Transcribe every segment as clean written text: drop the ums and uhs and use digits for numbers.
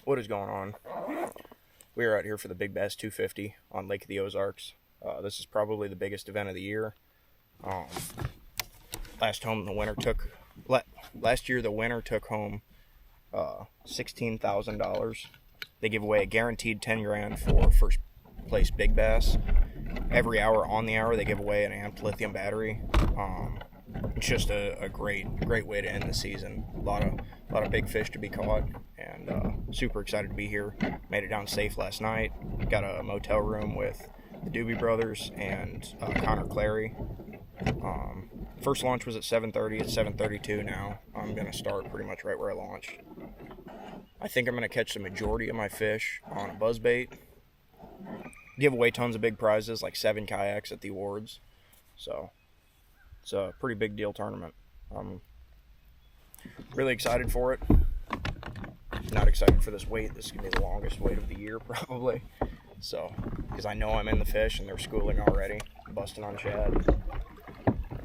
What is going on? We are out here for the Big Bass 250 on Lake of the Ozarks. This is probably the biggest event of the year. Um, last year the winner took home $16,000. They give away a guaranteed 10 grand for first place Big Bass. Every hour on the hour they give away an amped lithium battery. It's just a great way to end the season. A lot of big fish to be caught, and super excited to be here. Made it down safe last night. Got a motel room with the Doobie Brothers and Connor Clary. First launch was at 7:30. It's 7:32 now. I'm gonna start pretty much right where I launched. I think I'm gonna catch the majority of my fish on a buzzbait. Give away tons of big prizes, like 7 kayaks at the awards. So it's a pretty big deal tournament. I'm really excited for it. Not excited for this wait. This is going to be the longest wait of the year, probably. So, because I know I'm in the fish and they're schooling already, busting on shad.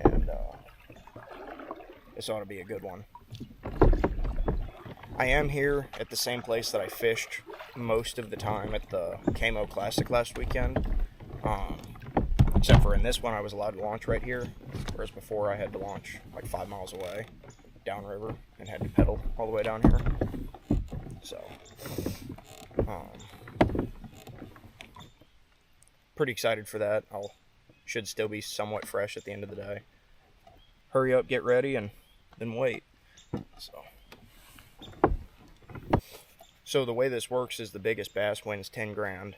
And this ought to be a good one. I am here at the same place that I fished most of the time at the Camo Classic last weekend. Except for in this one, I was allowed to launch right here, whereas before I had to launch like 5 miles away, downriver, and had to pedal all the way down here. So, pretty excited for that. Should still be somewhat fresh at the end of the day. Hurry up, get ready, and then wait. So the way this works is the biggest bass wins 10 grand.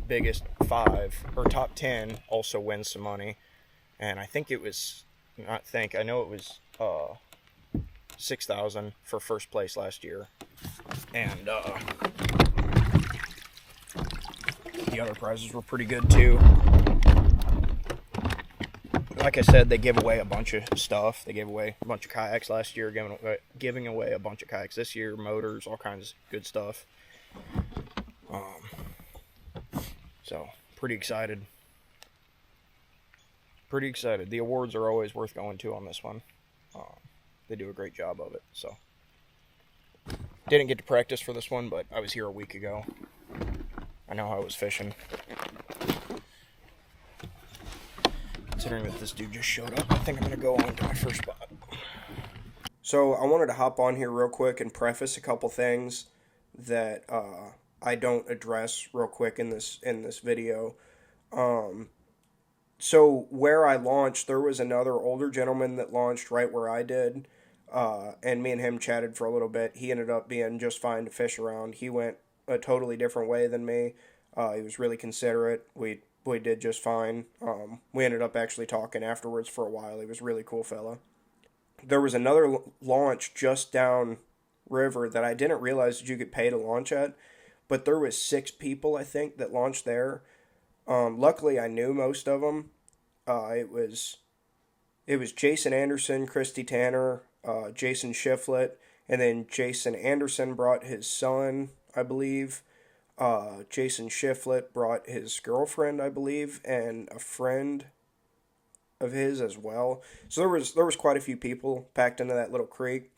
Biggest 5 or top 10 also wins some money, and I know it was 6,000 for first place last year, and the other prizes were pretty good too. Like I said, they give away a bunch of stuff. They gave away a bunch of kayaks last year, giving away a bunch of kayaks this year, motors, all kinds of good stuff. So, pretty excited. The awards are always worth going to on this one. They do a great job of it. So, didn't get to practice for this one, but I was here a week ago. I know how I was fishing. Considering that this dude just showed up, I think I'm going to go on to my first spot. So, I wanted to hop on here real quick and preface a couple things that I don't address real quick in this video. So where I launched, there was another older gentleman that launched right where I did, and me and him chatted for a little bit. He ended up being just fine to fish around. He went a totally different way than me. He was really considerate. We did just fine. We ended up actually talking afterwards for a while. He was a really cool fella. There was another launch just down river that I didn't realize that you could pay to launch at. But there was 6 people, I think, that launched there. Luckily, I knew most of them. It was Jason Anderson, Christy Tanner, Jason Shiflett, and then Jason Anderson brought his son, I believe. Jason Shiflett brought his girlfriend, I believe, and a friend of his as well. So there was quite a few people packed into that little creek,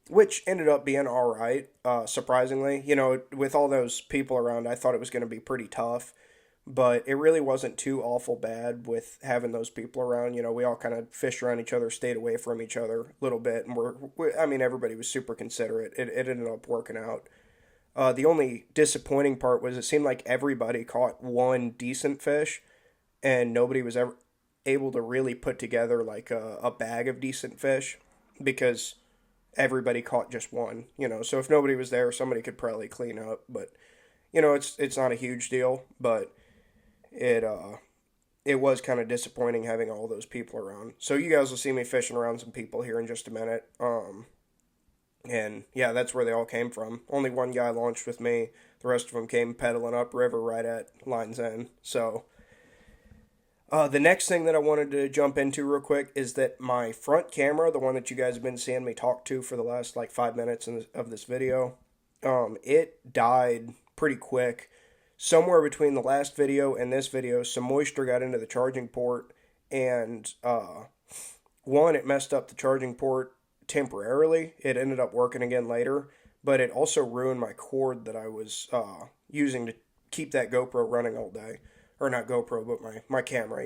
which ended up being all right, surprisingly. You know, with all those people around, I thought it was going to be pretty tough, but it really wasn't too awful bad with having those people around. You know, we all kind of fished around each other, stayed away from each other a little bit, and everybody was super considerate. It ended up working out. The only disappointing part was it seemed like everybody caught one decent fish, and nobody was ever able to really put together like a bag of decent fish, because everybody caught just one, you know. So if nobody was there, somebody could probably clean up. But, you know, it's not a huge deal. But it was kind of disappointing having all those people around. So you guys will see me fishing around some people here in just a minute. And yeah, that's where they all came from. Only one guy launched with me. The rest of them came pedaling upriver right at Line's End. So the next thing that I wanted to jump into real quick is that my front camera, the one that you guys have been seeing me talk to for the last like 5 minutes of this video, it died pretty quick. Somewhere between the last video and this video, some moisture got into the charging port, and it messed up the charging port temporarily. It ended up working again later, but it also ruined my cord that I was using to keep that GoPro running all day. Or not GoPro, but my camera,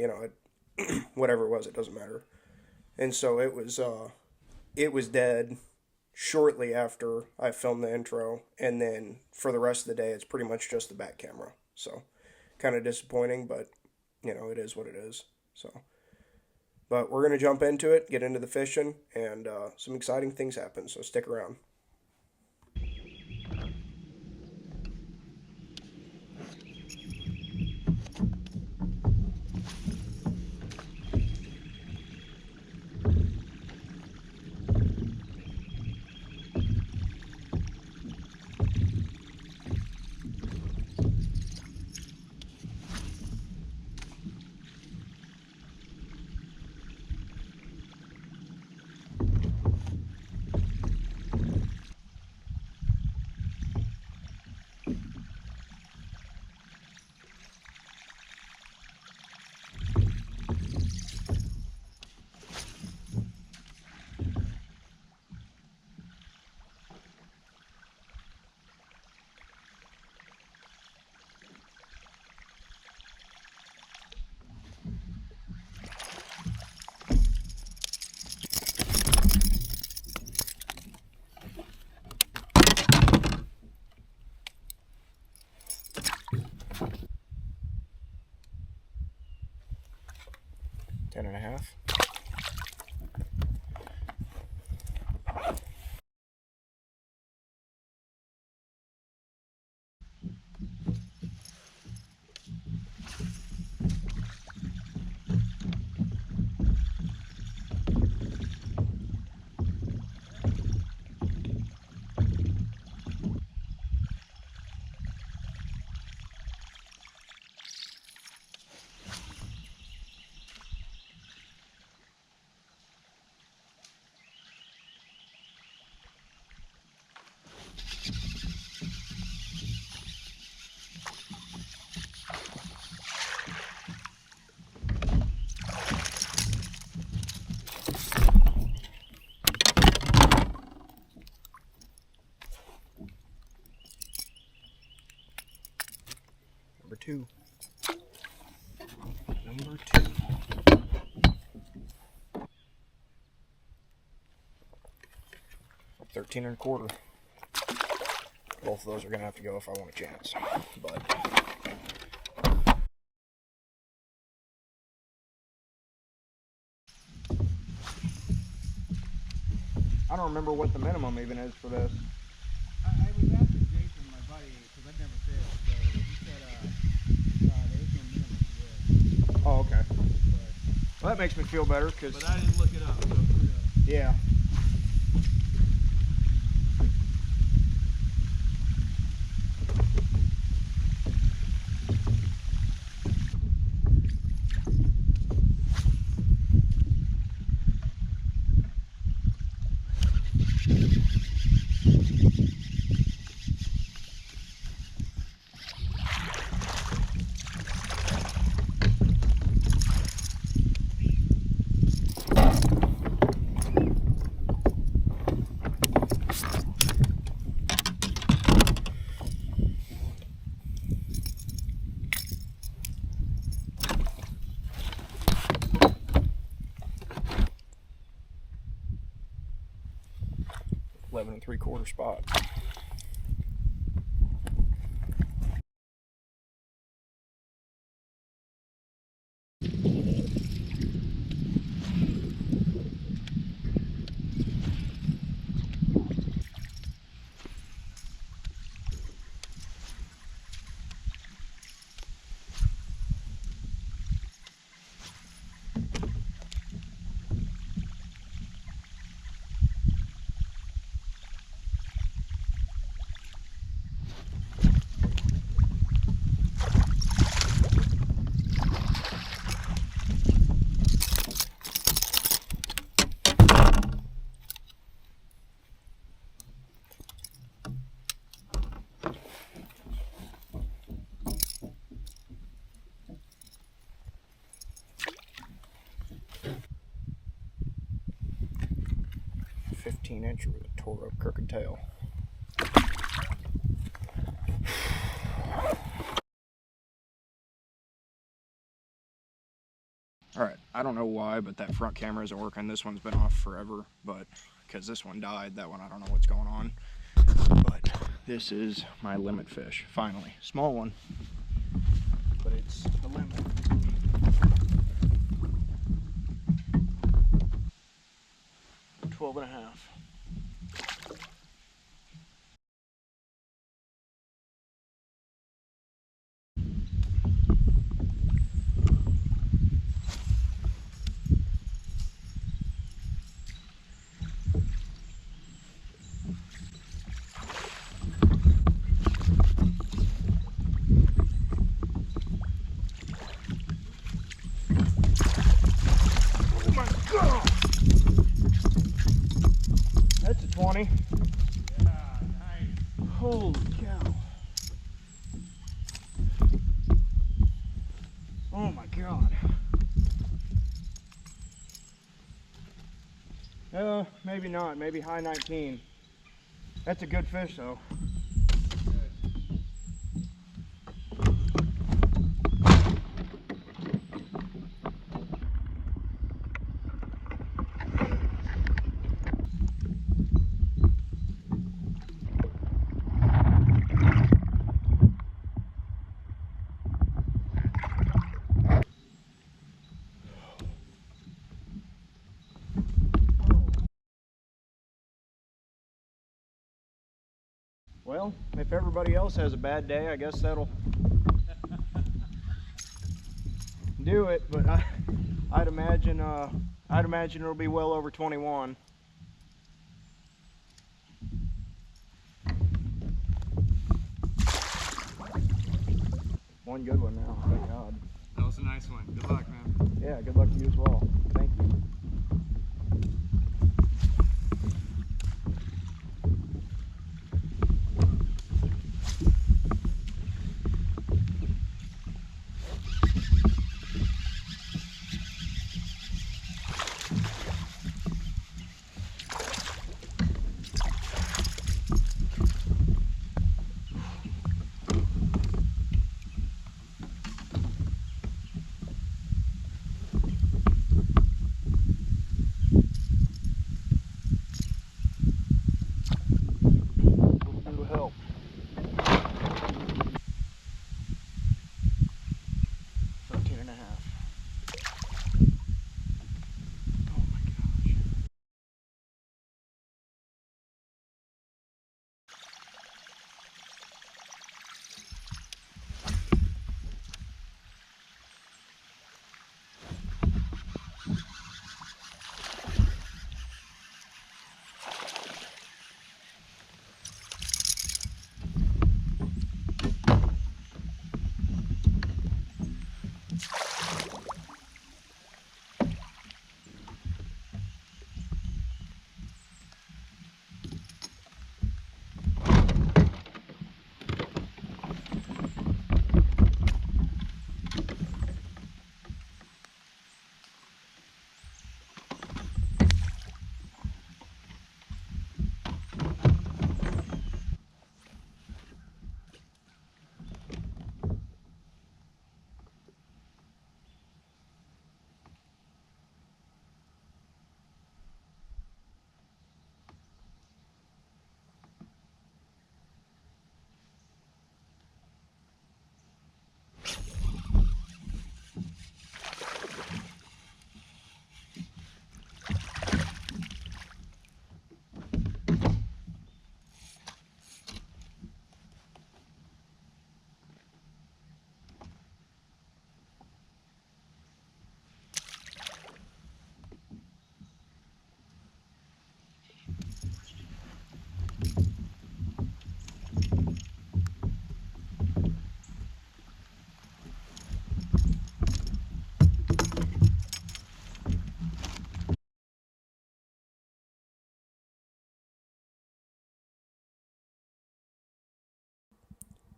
whatever it was, it doesn't matter. And so it was dead shortly after I filmed the intro, and then for the rest of the day, it's pretty much just the back camera. So, kind of disappointing, but it is what it is. So, but we're gonna jump into it, get into the fishing, and some exciting things happen. So stick around. 10.5. Number two. 13.25. Both of those are gonna have to go if I want a chance. But I don't remember what the minimum even is for this. I was asking Jason, my buddy, because I've never fished, so he said there's no minimum for this. Oh, okay. Well, that makes me feel better, because... But I didn't look it up, so... Yeah. $11.75 spot. Inch with a tore up crooked tail. Alright, I don't know why, but that front camera isn't working. This one's been off forever, but because this one died, that one I don't know what's going on. But this is my limit fish, finally. Small one, but it's a limit. $12.5. Oh my god! That's a 20. Yeah, nice. Holy cow. Oh my god. Maybe not. Maybe high 19. That's a good fish though. Well, if everybody else has a bad day, I guess that'll do it. But I'd imagine it'll be well over 21. One good one now, thank God. That was a nice one. Good luck, man. Yeah, good luck to you as well. Thank you. It'll do to help. 13 and a half. Oh my gosh.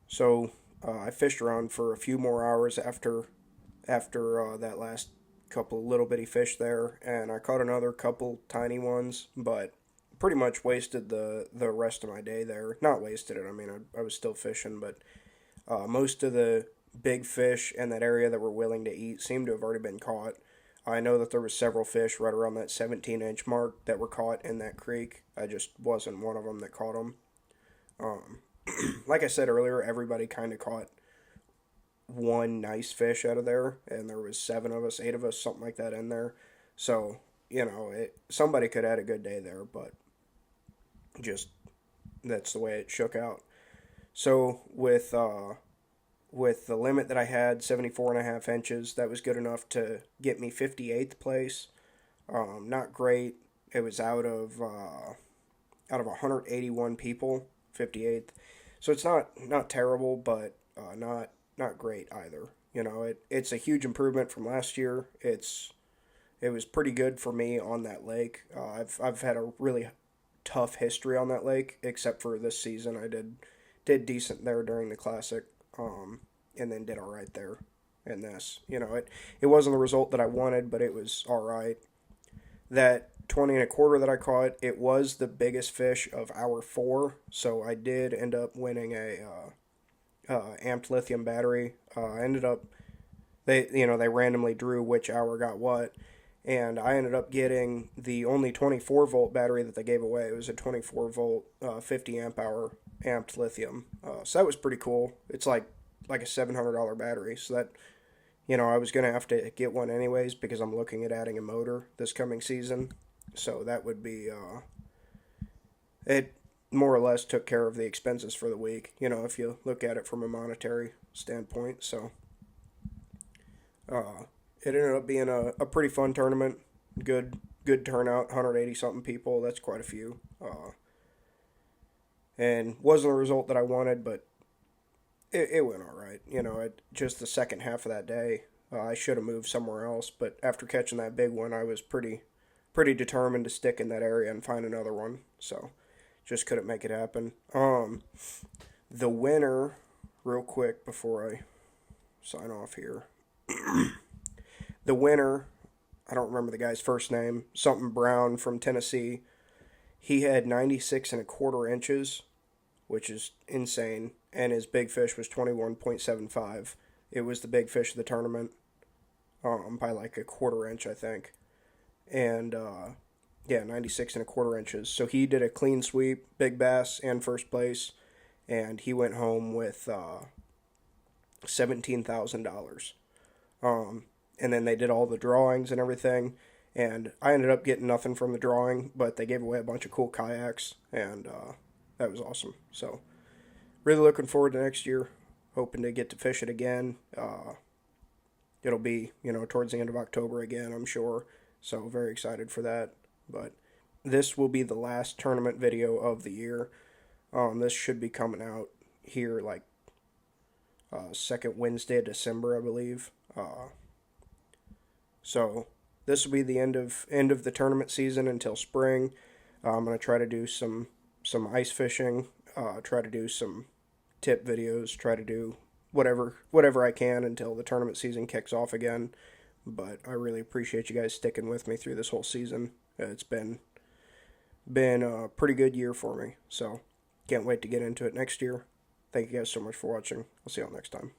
So I fished around for a few more hours after that last couple little bitty fish there, and I caught another couple tiny ones, but pretty much wasted the rest of my day there. Not wasted it. I mean, I was still fishing, but most of the big fish in that area that were willing to eat seemed to have already been caught. I know that there was several fish right around that 17-inch mark that were caught in that creek. I just wasn't one of them that caught them. Um, like I said earlier, everybody kind of caught one nice fish out of there, and there was 7 of us, 8 of us, something like that in there. So somebody could have had a good day there, but just that's the way it shook out. So with the limit that I had, 74.5 inches, that was good enough to get me 58th place. Not great. It was out of 181 people, 58th. So it's not terrible, but not great either. It's a huge improvement from last year. It was pretty good for me on that lake. I've had a really tough history on that lake, except for this season. I did decent there during the classic, and then did all right there in this. It wasn't the result that I wanted, but it was all right. That 20 and a quarter that I caught, it was the biggest fish of hour 4, so I did end up winning a amped lithium battery. I ended up they randomly drew which hour got what, and I ended up getting the only 24-volt battery that they gave away. It was a 24-volt 50 amp hour amped lithium. So that was pretty cool. It's like a $700 battery. So that I was gonna have to get one anyways because I'm looking at adding a motor this coming season. So that would be it. More or less took care of the expenses for the week. If you look at it from a monetary standpoint. So it ended up being a pretty fun tournament. Good turnout, 180 something people. That's quite a few. And wasn't the result that I wanted, but it went all right. Just the second half of that day, I should have moved somewhere else. But after catching that big one, I was pretty determined to stick in that area and find another one. So just couldn't make it happen. The winner, real quick before I sign off here. The winner, I don't remember the guy's first name, something Brown from Tennessee. He had 96.25 inches, which is insane, and his big fish was 21.75. It was the big fish of the tournament, by like a quarter inch, I think. And yeah, 96.25 inches. So he did a clean sweep, big bass, and first place, and he went home with $17,000. And then they did all the drawings and everything, and I ended up getting nothing from the drawing, but they gave away a bunch of cool kayaks, and that was awesome. So really looking forward to next year, hoping to get to fish it again. It'll be towards the end of October again, I'm sure. So very excited for that. But this will be the last tournament video of the year. This should be coming out here like second Wednesday of December, I believe. So this will be the end of the tournament season until spring. I'm gonna try to do some ice fishing. Try to do some tip videos. Try to do whatever I can until the tournament season kicks off again. But I really appreciate you guys sticking with me through this whole season. It's been a pretty good year for me. So can't wait to get into it next year. Thank you guys so much for watching. I'll see y'all next time.